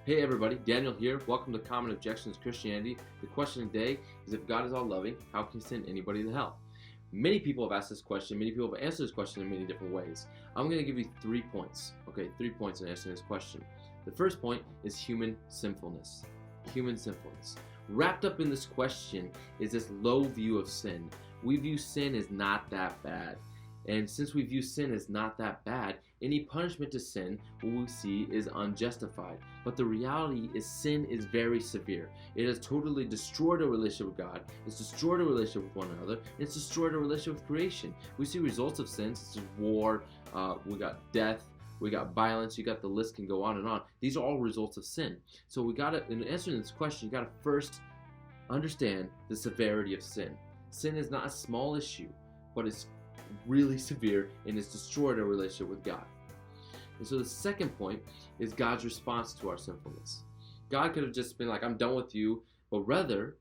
Hey everybody, Daniel here. Welcome to Common Objections Christianity. The question today is, if God is all loving, how can he send anybody to hell? Many people have asked this question. Many people have answered this question in many different ways. I'm going to give you 3 points. Okay, 3 points in answering this question. The first point is human sinfulness. Human sinfulness. Wrapped up in this question is this low view of sin. We view sin as not that bad. And since we view sin as not that bad, any punishment to sin, what we see, is unjustified. But the reality is sin is very severe. It has totally destroyed our relationship with God. It's destroyed our relationship with one another. And it's destroyed our relationship with creation. We see results of sin, such as war, we got death, we got violence, the list can go on and on. These are all results of sin. So in answering this question, you got to first understand the severity of sin. Sin is not a small issue, but it's really severe and it's destroyed our relationship with God. And so the second point is God's response to our sinfulness. God could have just been like, I'm done with you, but rather,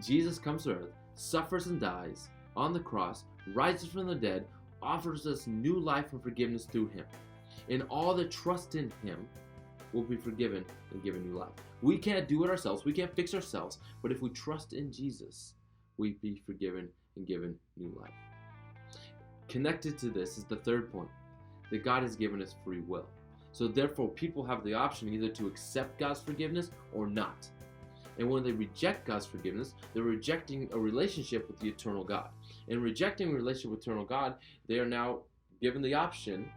Jesus comes to earth, suffers and dies on the cross, rises from the dead, offers us new life and forgiveness through him. And all that trust in him will be forgiven and given new life. We can't do it ourselves, we can't fix ourselves, but if we trust in Jesus, we be forgiven and given new life. Connected to this is the third point, that God has given us free will. So therefore, people have the option either to accept God's forgiveness or not. And when they reject God's forgiveness, they're rejecting a relationship with the eternal God. And rejecting a relationship with eternal God, they are now given the option,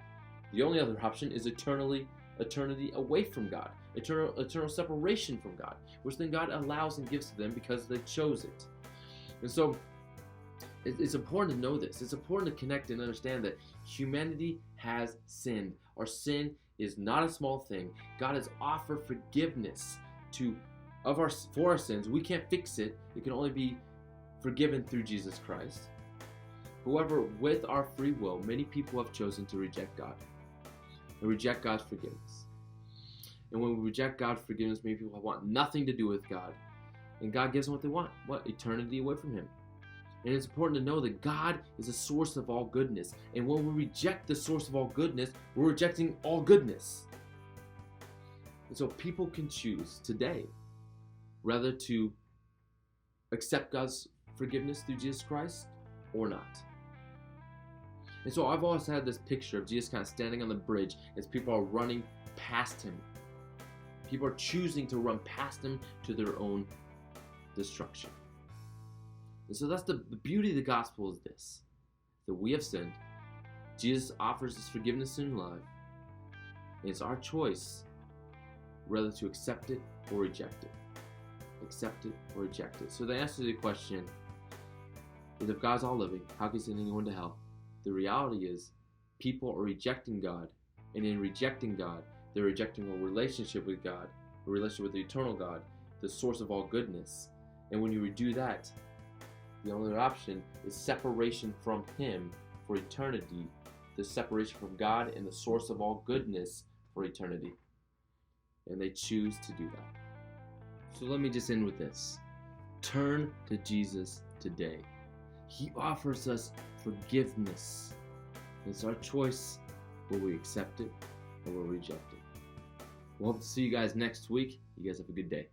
the only other option is eternity away from God, eternal separation from God, which then God allows and gives to them because they chose it. And so it's important to know this. It's important to connect and understand that humanity has sinned. Our sin is not a small thing. God has offered forgiveness for our sins. We can't fix it. It can only be forgiven through Jesus Christ. However, with our free will, many people have chosen to reject God and reject God's forgiveness. And when we reject God's forgiveness, many people want nothing to do with God. And God gives them what they want. What? Eternity away from him. And it's important to know that God is the source of all goodness. And when we reject the source of all goodness, we're rejecting all goodness. And so people can choose today whether to accept God's forgiveness through Jesus Christ or not. And so I've always had this picture of Jesus kind of standing on the bridge as people are running past him. People are choosing to run past him to their own destruction. And so that's the beauty of the gospel, is this, that we have sinned. Jesus offers us forgiveness in life. And it's our choice whether to accept it or reject it. Accept it or reject it. So the answer to the question is, if God's all living, how can he send anyone to hell? The reality is, people are rejecting God. And in rejecting God, they're rejecting a relationship with God, a relationship with the eternal God, the source of all goodness. And when you do that, the only option is separation from him for eternity, the separation from God and the source of all goodness for eternity. And they choose to do that. So let me just end with this. Turn to Jesus today. He offers us forgiveness. It's our choice. Will we accept it or will we reject it? We'll hope to see you guys next week. You guys have a good day.